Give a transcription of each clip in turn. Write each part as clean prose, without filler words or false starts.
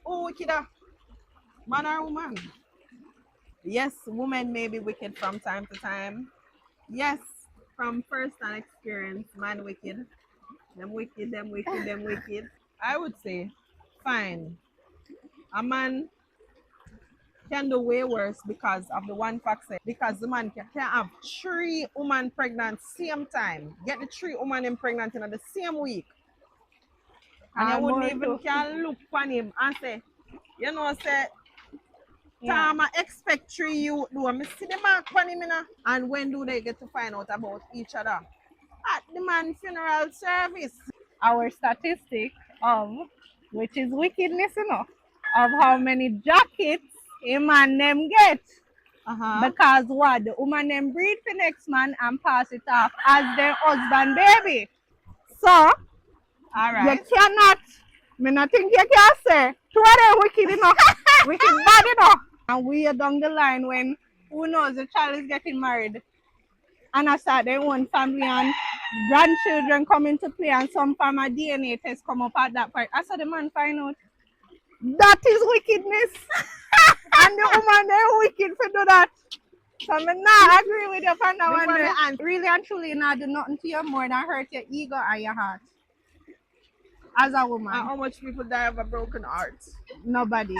Who wickeder, man or woman? Yes, women may be wicked from time to time. Yes, from first-hand experience, man wicked. Them wicked, them wicked, them wicked. I would say, fine. A man can do way worse because of the one fact say, because the man can have three women pregnant same time. Get the three women pregnant in the same week. And you And wouldn't more even to, can look on him and say, say, yeah. Tom, I expect three you do. I see the mark on him, you know. And when do they get to find out about each other? At the man funeral service. Our statistic of, which is wickedness, of how many jackets a man them get. Uh-huh. Because what? The woman them breed for next man and pass it off as their husband baby. So, All you right. cannot, me not think you can say, two of them wicked wicked bad And we are down the line when, who knows, the child is getting married and I start their own family and grandchildren come into play and some form of DNA test come up at that point. I saw the man find out that is wickedness. And the woman they're wicked for do that. So I not agree with you on that one. And Really and truly not do nothing to you more than hurt your ego and your heart. As a woman. how much people die of a broken heart? Nobody.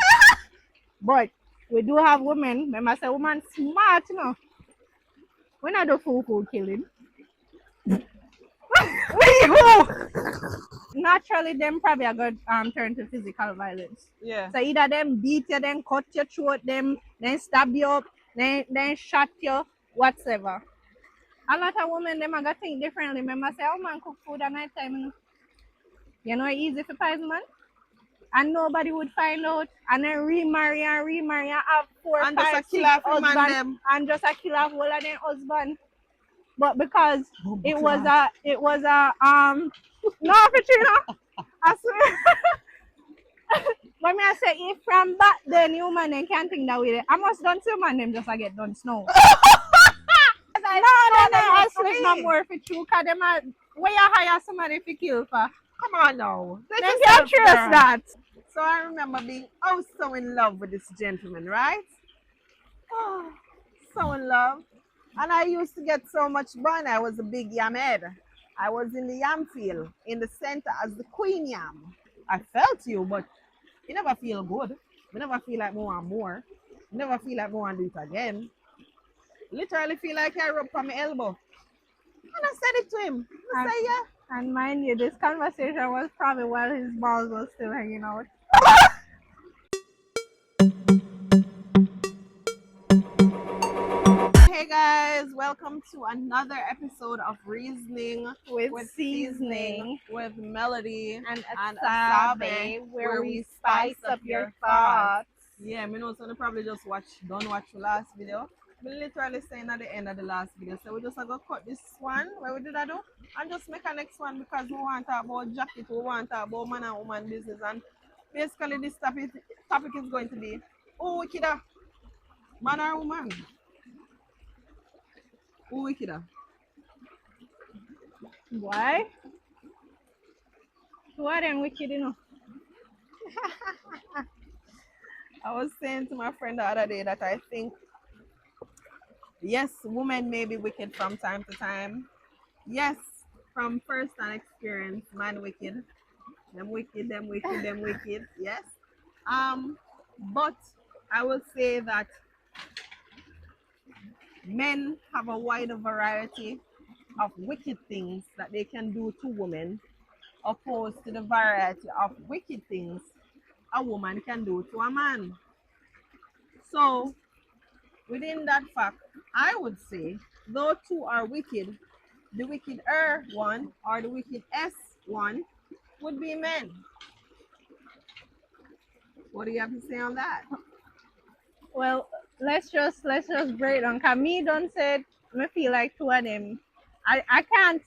But we do have women. Remember say woman smart, We not do fool killing. Naturally, them probably are going to turn to physical violence. Yeah. So either them beat you, then cut your throat, them, then stab you up, then shot you, whatever. A lot of women, them are going to think differently. Remember, say, oh man, cook food at night time. It's easy for poison man. And nobody would find out. And then remarry and have 4, And 5, just a 6 killer for man husbands. them. And just a kill of all of them husband. But because it was God. no, Katrina, I swear. But me I say if from back then you man them can't think that way. I must done two man them just get done snow. No, I swear no more for true cause them are where you hire somebody to kill for. Come on now. They can't trust that. So I remember being so in love with this gentleman, right? Oh, so in love. And I used to get so much fun. I was a big yam head. I was in the yam field, in the center as the queen yam. I felt you, but you never feel good. You never feel like more and more. You never feel like more and do it again. Literally feel like I rubbed on my elbow. And I said it to him. I say, yeah. And mind you, this conversation was probably while his balls was still hanging out. Hey guys, welcome to another episode of Reasoning with Seasoning with Melody and Asabe, where we spice up your thoughts. Yeah, me know so they probably just don't watch the last video. We literally saying at the end of the last video, so we just gonna cut this one where we did that do and just make a next one because we want to talk about jacket, we want to talk about man and woman business, and basically this topic is going to be who wickeder, man or woman? Who wickeder? Why? Who are them wicked, I was saying to my friend the other day that I think, yes, women may be wicked from time to time. Yes, from first-hand experience, man wicked. Them wicked, them wicked, them wicked. Yes. But I will say that men have a wider variety of wicked things that they can do to women, opposed to the variety of wicked things a woman can do to a man. So, within that fact, I would say, though two are wicked, the wickeder one or the wickedest one would be men. What do you have to say on that? Well, let's just break down. Cause me don't say me feel like two of them. I can't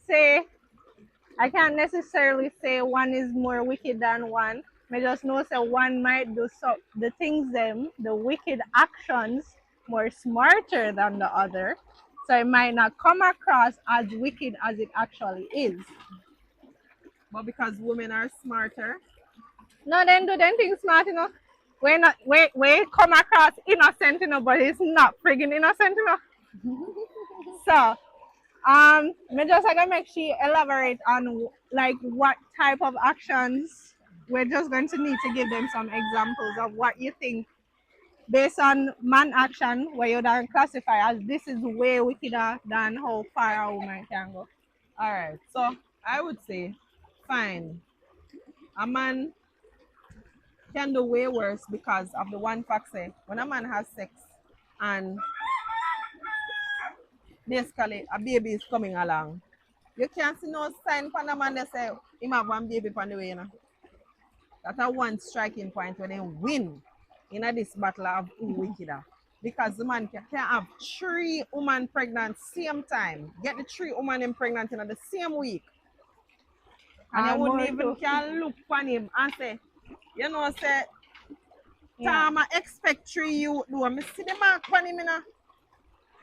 necessarily say one is more wicked than one. I just know say one might do the things the wicked actions more smarter than the other. So it might not come across as wicked as it actually is. But because women are smarter. No, then do them things smart, we come across innocent, but it's not friggin' innocent, So, me just gonna make she elaborate on like what type of actions we're just going to need to give them some examples of what you think based on man action where you don't classify as this is way wickeder than how far a woman can go. All right. So I would say, fine. A man can do way worse because of the one fact say when a man has sex and basically a baby is coming along, you can't see no sign for a man they say him have one baby on the way, That's a one striking point when they win in this battle of who wickeder. Because the man can have three women pregnant same time. Get the three women pregnant in the same week. And you And wouldn't more even too. can look on him and say, say, Yeah. Tom, I expect three you do. I see the mark on him,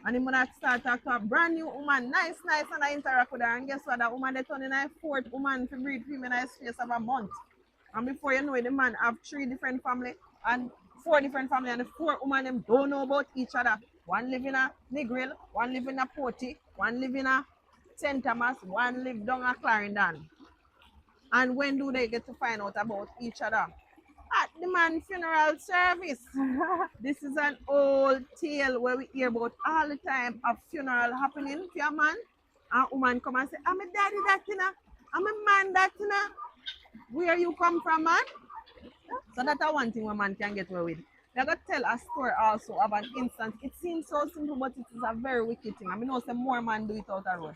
And him would start talk to a brand new woman, nice, and I interact with her. And guess what? That woman they turn in a fourth woman to breed him in a space of a month. And before you know it, the man have three different family and four different family, and the four women them don't know about each other. One live in a Negril, one live in a Porty, one live in a St. Thomas, one live down a Clarendon. And when do they get to find out about each other? At the man funeral service. This is an old tale where we hear about all the time of funeral happening for a man. And a woman come and say, I'm a daddy that, I'm a man that, Where you come from, man? So that's one thing where man can get away with. They're going to tell a story also of an instance. It seems so simple, but it is a very wicked thing. I mean, know some more man do it out the road.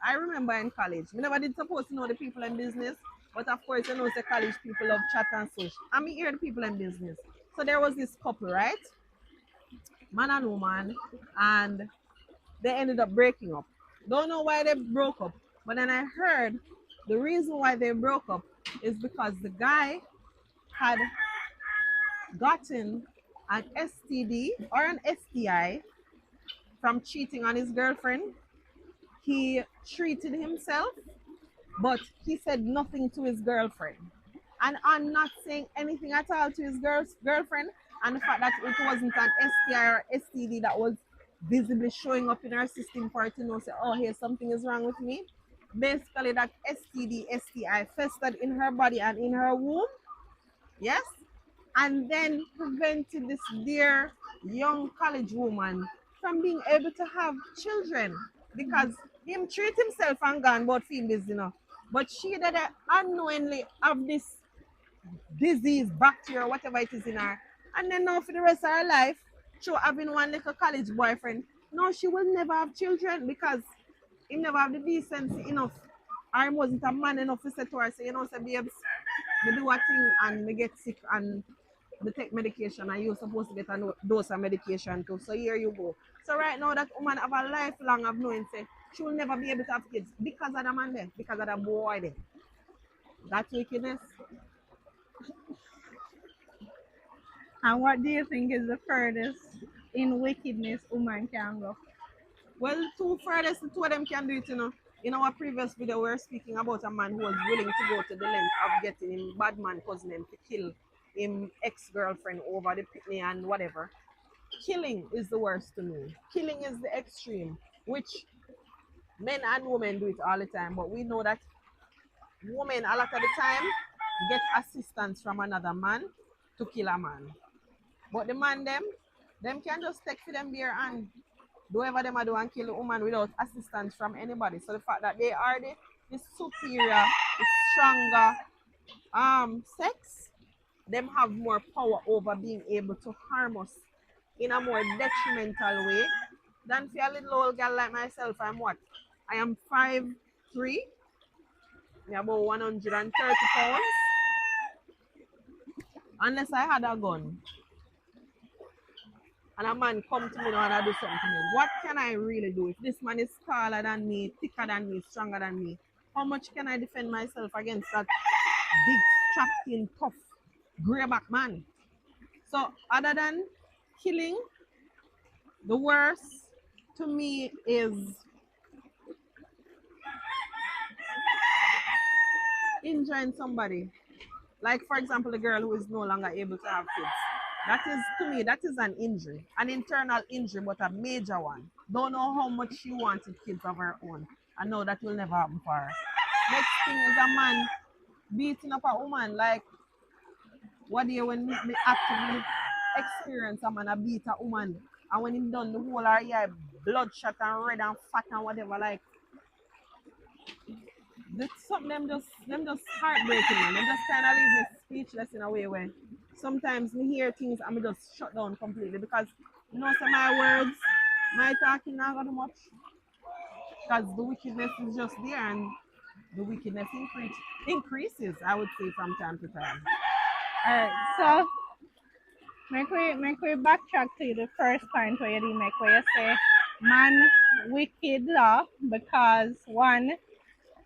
I remember in college, we never did supposed to know the people in business, but of course, the college people love chat and such. I mean, hear the people in business. So there was this couple, right? Man and woman, and they ended up breaking up. Don't know why they broke up, but then I heard the reason why they broke up is because the guy had gotten an STD or an STI from cheating on his girlfriend. He treated himself, but he said nothing to his girlfriend. And I'm not saying anything at all to his girlfriend. And the fact that it wasn't an STI or STD that was visibly showing up in her system for her to know, say, oh, here, something is wrong with me. Basically, that STD, STI festered in her body and in her womb. Yes? And then prevented this dear young college woman from being able to have children because him treat himself and gone but feel busy enough. But she that unknowingly have this disease, bacteria, whatever it is in her, and then now for the rest of her life, she having one little college boyfriend. No, she will never have children because he never have the decency enough. Or he wasn't a man enough to say to her, say, say, babes, me do a thing and me get sick and me take medication and you're supposed to get a dose of medication too. So here you go. So right now that woman have a lifelong of knowing say she will never be able to have kids because of the man there, because of the boy there. That's wickedness. And what do you think is the furthest in wickedness woman can go? Well, two furthest, the two of them can do it, In our previous video, we were speaking about a man who was willing to go to the length of getting him bad man cousin him to kill him ex-girlfriend over the pitney and whatever. Killing is the worst to me. Killing is the extreme, which men and women do it all the time. But we know that women a lot of the time get assistance from another man to kill a man. But the man them can just take for them beer and do whatever them do and kill a woman without assistance from anybody. So the fact that they are the superior, the stronger sex, them have more power over being able to harm us in a more detrimental way than for a little old girl like myself. I'm what? I am 5'3", about 130 pounds. Unless I had a gun and a man come to me now and I do something to me, what can I really do? If this man is taller than me, thicker than me, stronger than me, how much can I defend myself against that big, strapped in, tough, greyback man? So other than killing, the worst to me is injuring somebody. Like, for example, the girl who is no longer able to have kids. That is, to me, that is an injury, an internal injury, but a major one. Don't know how much she wanted kids of her own. I know that will never happen for her. Next thing is a man beating up a woman. Like, what day when me actively experience a man a beat a woman, and when him done, the whole her eye bloodshot and red and fat and whatever, like, this something them just heartbreaking, man. Them just kind of leave me speechless in a way where sometimes me hear things and me just shut down completely because you know, some my words, my talking not gonna much because the wickedness is just there and the wickedness increases, I would say, from time to time. Alright, so make we backtrack to the first point where you did make where you say man wicked law because one,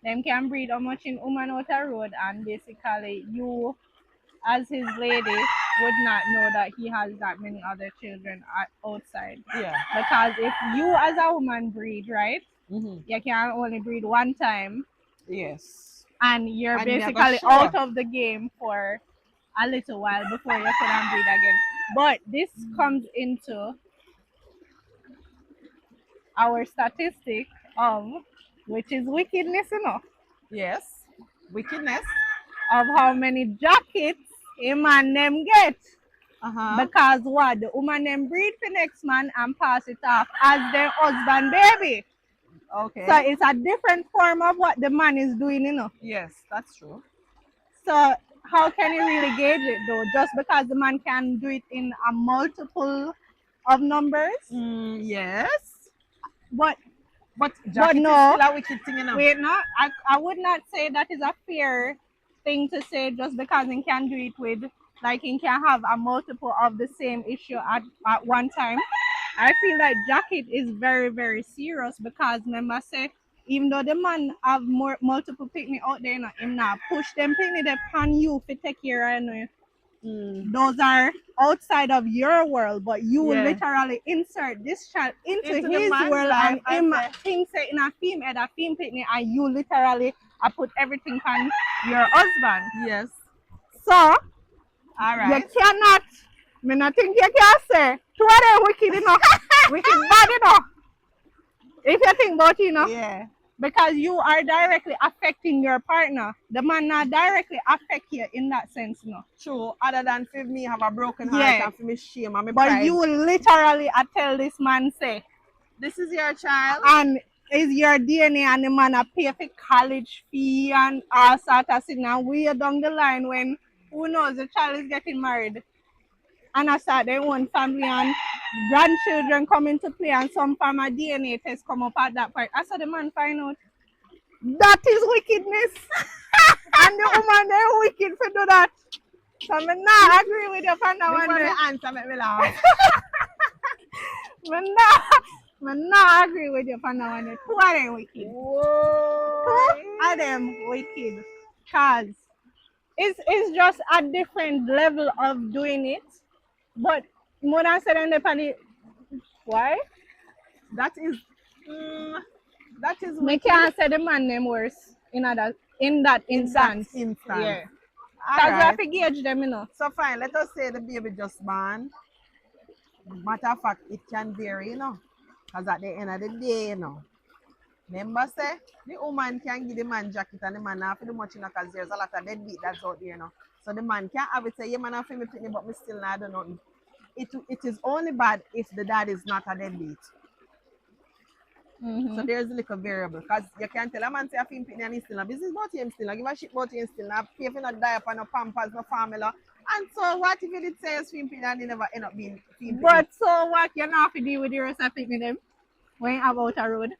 them can breed how much in woman out a road and basically you as his lady would not know that he has that many other children outside. Yeah. Because if you as a woman breed, right, Mm-hmm. you can only breed one time Yes. and you're And me I go basically show. out of the game for a little while before you can breed again. But this comes into our statistic of which is wickedness, you know, Yes. Wickedness. of how many jackets a man them get. Uh-huh. Because what? The woman them breed for next man and pass it off as their husband baby. Okay. So it's a different form of what the man is doing, you know. Yes, that's true. So how can you really gauge it though? Just because the man can do it in a multiple of numbers? Yes. But But but jacket is no, still a wicked thing, you know. wait, not I would not say that is a fair thing to say just because he can do it with like he can have a multiple of the same issue at one time. I feel like jacket is very, very serious because remember say even though the man have more multiple picnic out there, you know, him not push them picnic upon you to take care of, you know. Those are outside of your world, but you will Yeah. literally insert this child into Into the his man's world life, and I him say. things say in a film at a film picnic and you literally put everything on your husband. Yes. So All you right. cannot me not think you can say two of them wicked enough. Wicked bad enough. If you think about it, you know. Yeah. Because you are directly affecting your partner. The man not directly affect you in that sense, you know. True. Other than for me have a broken heart Yeah. and for me shame and me But pride. you will literally tell this man say, This is your child. and is your DNA and the man a pay for college fee and all sort of thing and way down the line when who knows the child is getting married and I start their own family and grandchildren come into play and some form of DNA test come up at that point. I saw the man find out that is wickedness. And the woman they wicked for do that. So I not agree with you on that one. Before me There. answer, make me laugh. I not agree with you on that one. There. Two of them wicked. Whoa. Two of them wicked. Cause it's just a different level of doing it. But more than said on the why? That is. Mm, that is Me wicked. can't say the man name worse in that In that instance. instance. Yeah. All Because we have right. to gauge them, you know. So fine. Let us say the baby just born. Matter of fact, it can vary, you know. Because at the end of the day, you know, remember say the woman can give the man jacket and the man not for the much, you know, because there's a lot of deadbeat that's out there, you know. So the man can't have it say, yeah, man, I feel me pitney, but me still not do nothing. It is only bad if the dad is not a deadbeat. Mm-hmm. So there's a little variable because you can tell a man say I feel pitney and he's still not business about him still not give a shit about him still not pay for no diaper, no pampers, no formula. And so what if he did say he's film pitney and he never end up being film pitney? But so what you not have to deal with the rest of picnic them when you have out a road?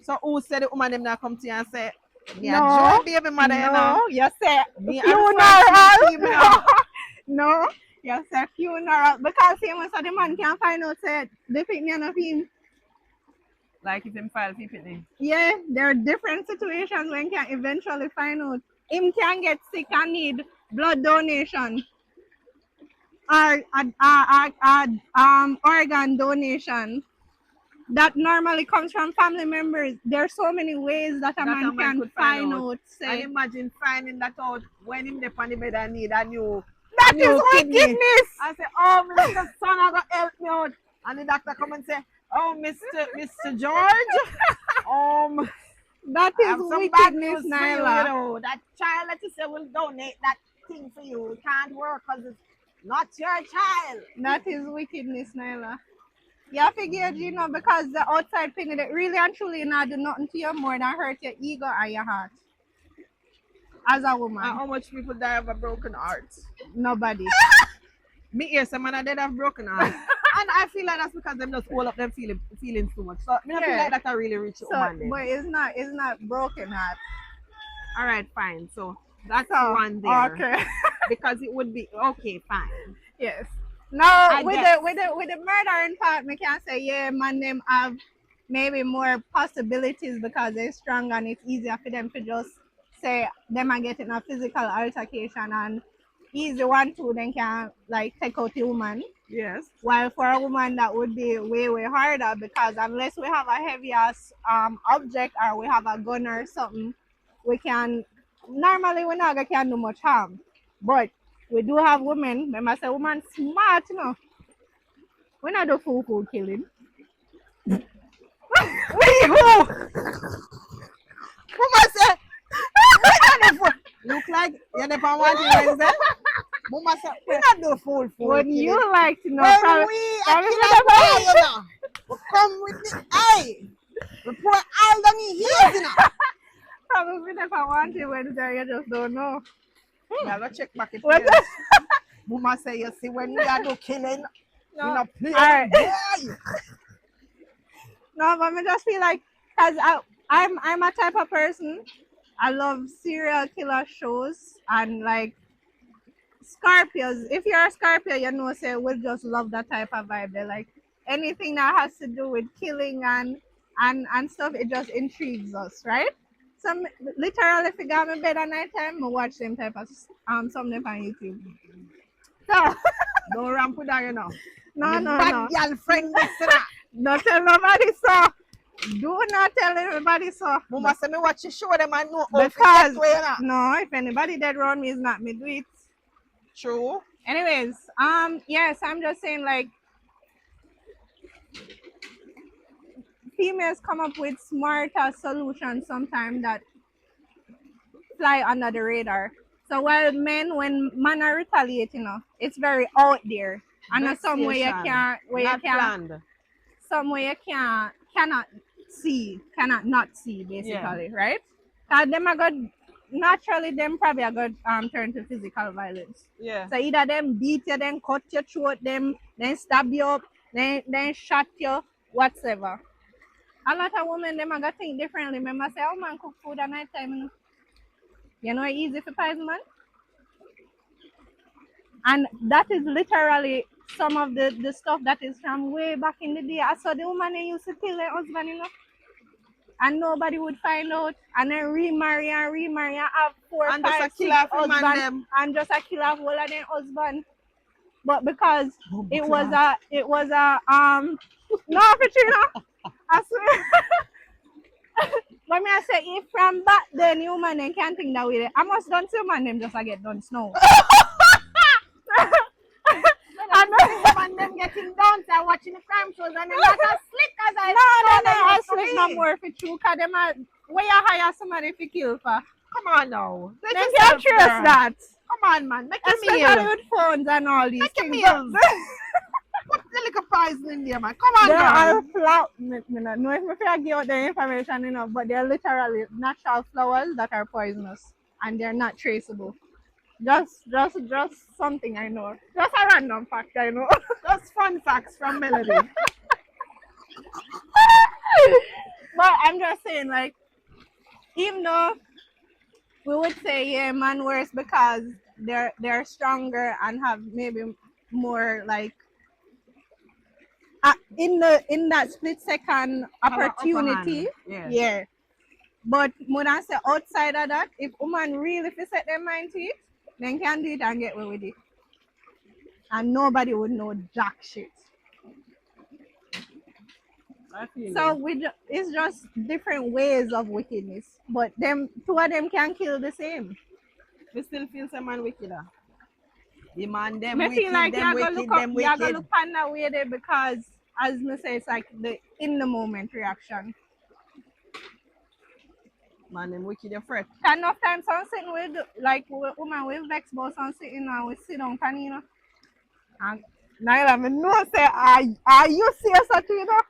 So who said the woman them not come to you and say, me a No, joy baby mother, you know? no, you say Me are the funeral. first team, you know? No, you say funeral because he must the man can find out say the picnic of him. Like if him file film pitney. Yeah, there are different situations when can eventually find out. Him can get sick and need blood donation or organ donation. That normally comes from family members. There are so many ways that a That a man man can could find find out. out. And Say, imagine finding that out when him dey on the bed and need a new. That is kidney. wickedness. I say, oh, my little son, I got help me out. And the doctor come and say, oh, Mr. George, That I is have some bad wickedness, news for you, you Nyla. know. That child that you say will donate that thing for you, it can't work because it's not your child. That is wickedness, Nyla. You figure, you know, because the outside thing that really and truly not do nothing to you more than hurt your ego and your heart. As a And woman, how much people die of a broken heart? nobody. Me hear some man dead have broken heart. And I feel like that's because them just hold up them feelings too much. So me I feel Yeah. like that I really reach So, woman then. but it's not broken heart. All right, fine. So that's So, one there. okay. Because it would be okay, fine. Yes. Now I with guess. the murdering part, me can say yeah, man, them have maybe more possibilities because they're strong and it's easier for them to just say them are getting a physical altercation and easy one two then can like take out the woman. Yes. While for a woman that would be way harder because unless we have a heavy ass object or we have a gun or something, we can normally we not can do much harm. But we do have women, they must say woman smart, you know. We not do fool killing. Wait, who? Who must say? We not do fool. Look like you're the one wanting Wednesday. Who must say? We not do fool Would killing. you like to know When probably, we a probably killer with boy, you know, we come with the hey. We pour all down in here, you know. probably if I want to Wednesday, you just don't know. Yeah, go check back it. What? Mama say you see when we are do killing, we No. not play Alright. boy. No, but I just feel like, cause I'm a type of person. I love serial killer shows and like Scorpios. If you're a Scorpio, you know, say we just love that type of vibe. They like anything that has to do with killing and stuff. It just intrigues us, right? Some literally, if you got me bed at night time, I watch them type of something on YouTube. So Don't ramp with that, you know. no, Bad girlfriend, this and that. don't tell nobody so. Do not tell everybody so. Mama say me watch the show them and know how to Because get way, you know. no, if anybody dead around me is not me do it. True. Anyways, yes, I'm just saying like females come up with smarter solutions sometimes that fly under the radar. So while men, when men are retaliating, you know, it's very out there, and there's some way you can't, not planned. some way you cannot not see basically, right? Cause them are good. Naturally, them probably are good turn to physical violence. Yeah. So either them beat you, then cut your throat, them then stab you up, then shot you, whatever. A lot of women them are gonna think differently. Remember say, oh man cook food at night time. You know easy for poison man. And that is literally some of the stuff that is from way back in the day. I saw the woman they used to kill their husband, you know, and nobody would find out, and then remarry and have four, And just a five, kill six off him and husbands, them. and just a kill off all of their husband. But because Oh, it was a no for you know, I swear. But me I say if from back then you man them can't think that way. I must done to man them just I get done snow. I know. And them getting down, so watching the crime shows and they're not as slick as I No, I used to sleep be. no more for true, cause them are where you hire somebody for kill for. Come on now. Let Them yourself can't trust there. that. Come on, man. Make a Especially meal. with phones and all these Make a things. meal. Put the little poison in there, man. Come on, They are girl. flower. Me not know if I give out the information, you know, but they're literally natural flowers that are poisonous and they're not traceable. Just something I know. Just a random fact I know. Just fun facts from Melody. But I'm just saying, like, even though we would say yeah, man worse because they're stronger and have maybe more like in that split second opportunity. Yeah. But more than say outside of that, if woman really fi set their mind to it, then can do it and get away with it. And nobody would know jack shit. So it's just different ways of wickedness. But them two of them can kill the same. we still feel some man wicked. The man, them Me feel wicked, like them you're gonna look wicked, up, them you're gonna wicked. look on that way there because, as me say, it's like the in the moment reaction. Man, them wicked, you fret. And enough times I'm sitting with like woman with vex about some sitting and we sit down and you know. And Naila, me know say are you serious at you know?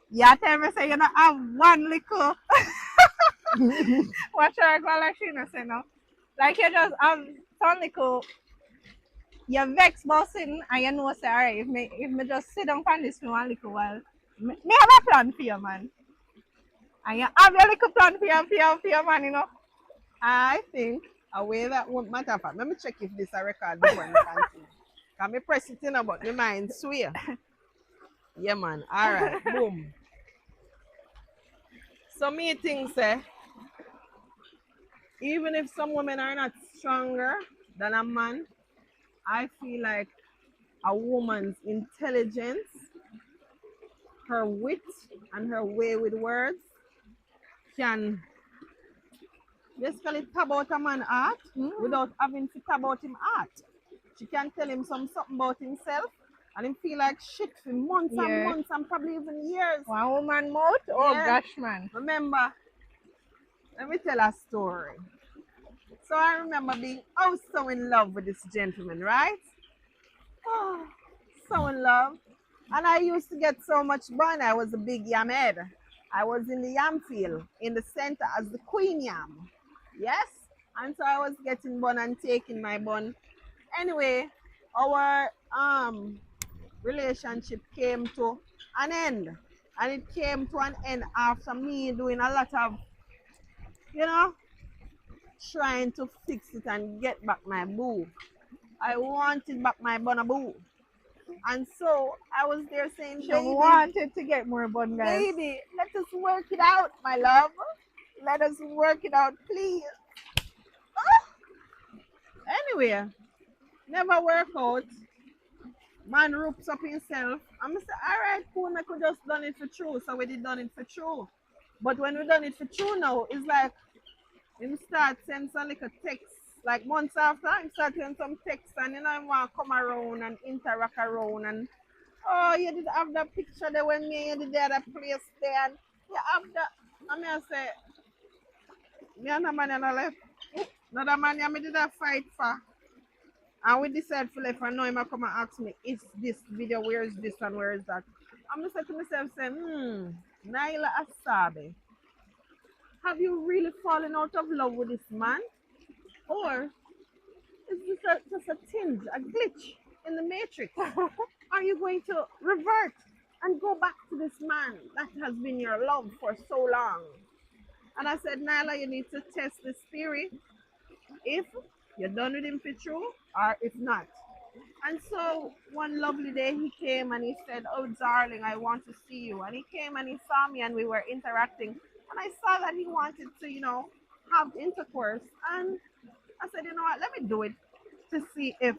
You tell me say you know have one little what you go like she know say no. Like you just have some little you vex about sitting and you know say alright if me just sit down on this for one little while, me have a plan for you man. And you have your little plan for your man, you know. I think a way that won't matter of fact. Let me check if this a record before I continue. Can me press it in about my mind swear. Yeah man. Alright, boom. So me think say, even if some women are not stronger than a man, I feel like a woman's intelligence, her wit, and her way with words can basically tab out a man's heart without having to tab out him heart. She can tell him something about himself and him feel like shit for months and Yeah. months and probably even years. One woman mouth? Oh Yeah. gosh man. Remember, let me tell a story. So I remember being so in love with this gentleman, right? Oh, so in love. And I used to get so much bun. I was a big yam head. I was in the yam field in the center as the queen yam. Yes? And so I was getting bun and taking my bun. Anyway, our relationship came to an end. And it came to an end after me doing a lot of, you know, trying to fix it and get back my boo. I wanted back my boo. And so I was there saying, She baby, wanted to get more bun guys. baby, let us work it out, my love. Let us work it out, please. Anyway, never work out. Man ropes up himself. I'm say, all right, cool, I could just done it for true. So we did done it for true. But when we done it for true now, it's like him start send some like a text. Like months after, him start send some text and you know him want to come around and interact around and oh you did have that picture there when me and you did there that place there and you have that I mean I say me and a man and I left. Another man yeah me did a fight for. And we decided for like, I know him come and ask me, is this video, where is this and where is that? I'm just saying to myself, saying, Naila Asabe, have you really fallen out of love with this man? Or is this just a tinge, a glitch in the matrix? Are you going to revert and go back to this man that has been your love for so long? And I said, Naila, you need to test this theory if you're done with him for true or if not. And so one lovely day he came and he said, oh, darling, I want to see you. And he came and he saw me and we were interacting. And I saw that he wanted to, have intercourse. And I said, you know what, let me do it to see if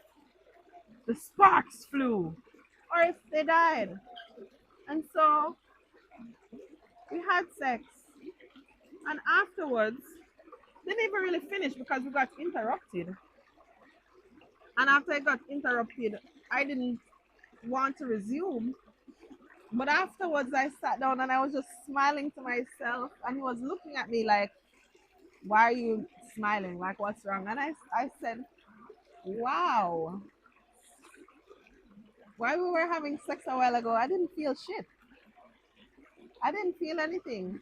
the sparks flew or if they died. And so we had sex. And afterwards, didn't even really finish because we got interrupted. And after I got interrupted, I didn't want to resume. But afterwards, I sat down and I was just smiling to myself. And he was looking at me like, why are you smiling? Like, what's wrong? And I said, wow. While we were having sex a while ago, I didn't feel shit. I didn't feel anything.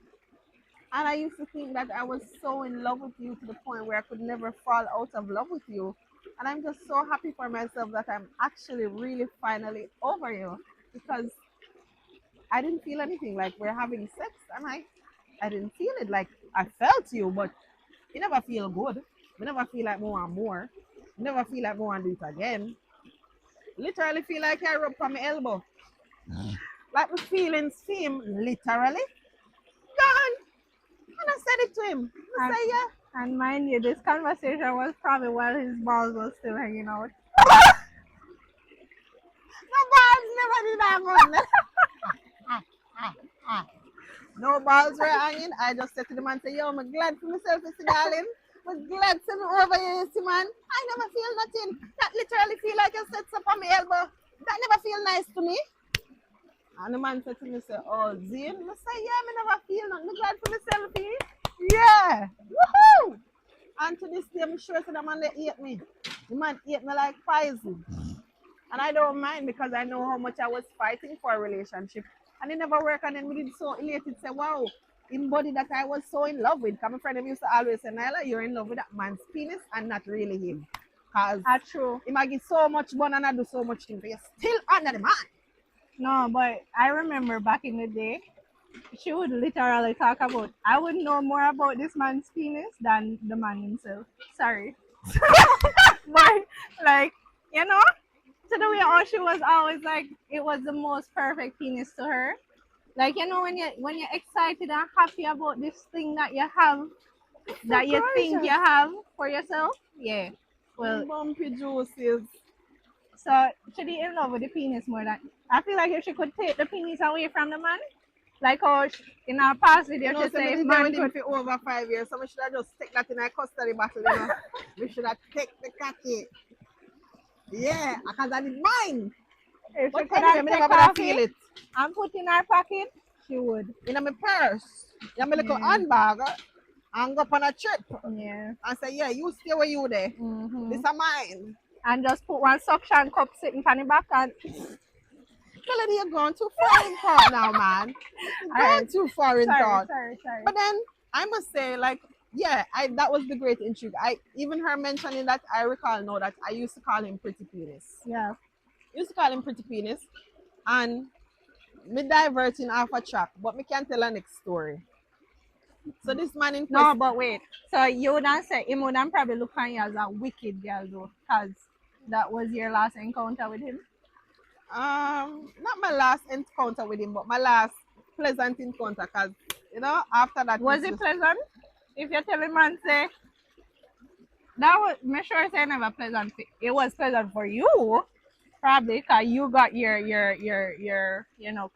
And I used to think that I was so in love with you to the point where I could never fall out of love with you. And I'm just so happy for myself that I'm actually really finally over you because I didn't feel anything. Like we're having sex and I didn't feel it. Like I felt you, but it never feel good. I never feel like more and more. I never feel like more and do it again. Literally feel like I rubbed on my elbow. Like the feelings seem literally gone. And I said it to him. I say, yeah. And mind you, this conversation was probably while his balls were still hanging out. No balls never did that one. No balls were hanging. I just said to the man, say, yo, I'm glad for myself, Mr. Darling. With glancing over you, see, man. I never feel nothing. That literally feel like a set up on my elbow. That never feel nice to me. And the man said to me, say, oh, Zane? I say, yeah, me never feel nothing. Me glad for myself, yeah. Woohoo! And to this day, I'm sure that the man they hate me. The man hate me like poison. And I don't mind because I know how much I was fighting for a relationship. And it never worked. And then we did so elated, say, wow, in body that I was so in love with. Because my friend used to always say, Nyla, you're in love with that man's penis and not really him. Because That's true. he might give so much bun and I do so much thing, but you're still under the man. No, but I remember back in the day, she would literally talk about, I would know more about this man's penis than the man himself. Sorry. But, like, you know, to the way how she was always like, it was the most perfect penis to her. Like, you know, when you're excited and happy about this thing that you have, that you think you have for yourself, yeah. Well, Bumpy juices. so she be in love with the penis more than. I feel like if she could take the penis away from the man, like how in our past video she So say if did man with him could. for over 5 years. So we should have just take that in a custody battle, We should have take the cocky. Yeah, because I did mine. If But she could anyway, have I take never gonna off feel it it. and put in her pocket, she would. In my purse. In my little Yeah. handbag. And go up on a trip. Yeah. And say, yeah, you stay where you there. Mm-hmm. This are mine. And just put one suction cup sitting on the back and. Melody, you're going too far in thought now, man. You're going too far in thought. Sorry. But then I must say, like, yeah, that was the great intrigue. I even her mentioning that I recall now that I used to call him Pretty Penis. Yeah. I used to call him Pretty Penis, and me diverting off a track, but me can't tell a next story. So this man in No, but wait. So you wouldn't say him wouldn't probably look on you as a wicked girl though, because that was your last encounter with him. Not my last encounter with him, but my last pleasant encounter. Cause after that Was it pleasant? If you tell him and say that was, make sure say never pleasant. It was pleasant for you, probably, cause you got your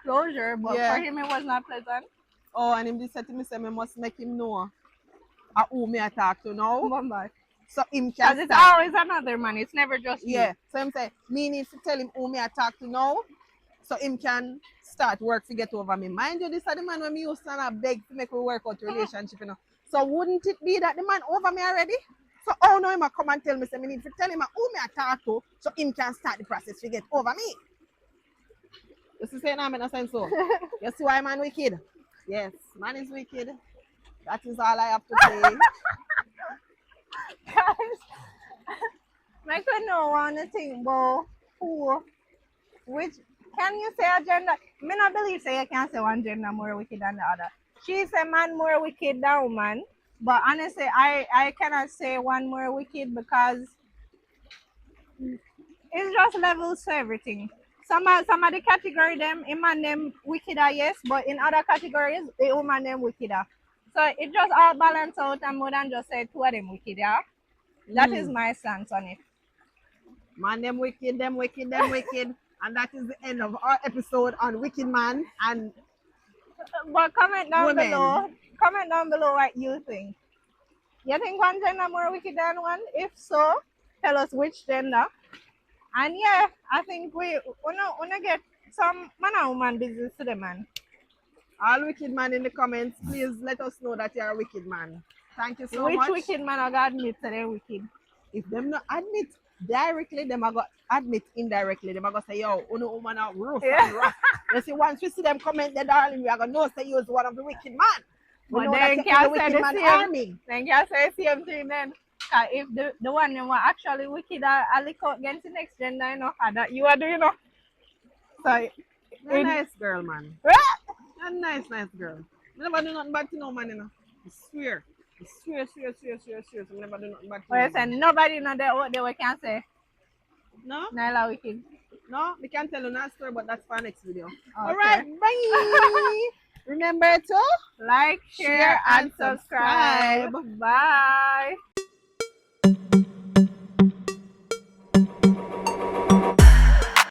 closure. But for him, it was not pleasant. Oh, and him just said to me, say, me must make him know who me I talk to now. Remember? So him can Because it's always another man. It's never just you. Yeah. So him say, me need to tell him who me I talk to now, so him can start work to get over me. Mind you, this is the man when me used to beg to make we work out relationship, So wouldn't it be that the man over me already? So no, him a come and tell me, say me need to tell him who me I talk to, so him can start the process to get over me. You see, say now, no sense so. You see why man wicked? Yes, man is wicked. That is all I have to say. Guys, I could know one thing about which can you say a gender? I not believe say you can say one gender more wicked than the other. She's a man more wicked than woman, but honestly, I cannot say one more wicked because it's just levels to everything. Some of the category them, a man them wickeder, yes, but in other categories, the woman them wickeder. So it just all balance out and more than just say two of them wicked, yeah. That is my stance on it. Man, them wicked. And that is the end of our episode on Wicked Man and But comment down women. below. Comment down below what you think. You think one gender more wicked than one? If so, tell us which gender. And yeah, I think we wanna get some man and woman business to the man. All wicked man in the comments, please let us know that you're a wicked man. Thank you so much. Which wicked man I got admit that they're wicked? If them not admit directly, them I got admit indirectly. Them I got say, yo, uno woman are rough and rough. You see, once we see them comment there, darling, we are gonna know say you is one of the wicked man. We But know then that can't you're the say wicked the man same. army. Then can't say the same thing then. If the one who are actually wicked I look out against the next gender, that you are doing, So You're a nice girl, man. You're a nice girl. I never do nothing bad to no man, I swear. I swear. I never do nothing bad to Well, no you say man. nobody know that what they can say. No? Nyla wicked. No, we can't tell you that story, but that's for our next video. Okay. Alright, bye! Remember to like, share, and subscribe. Bye.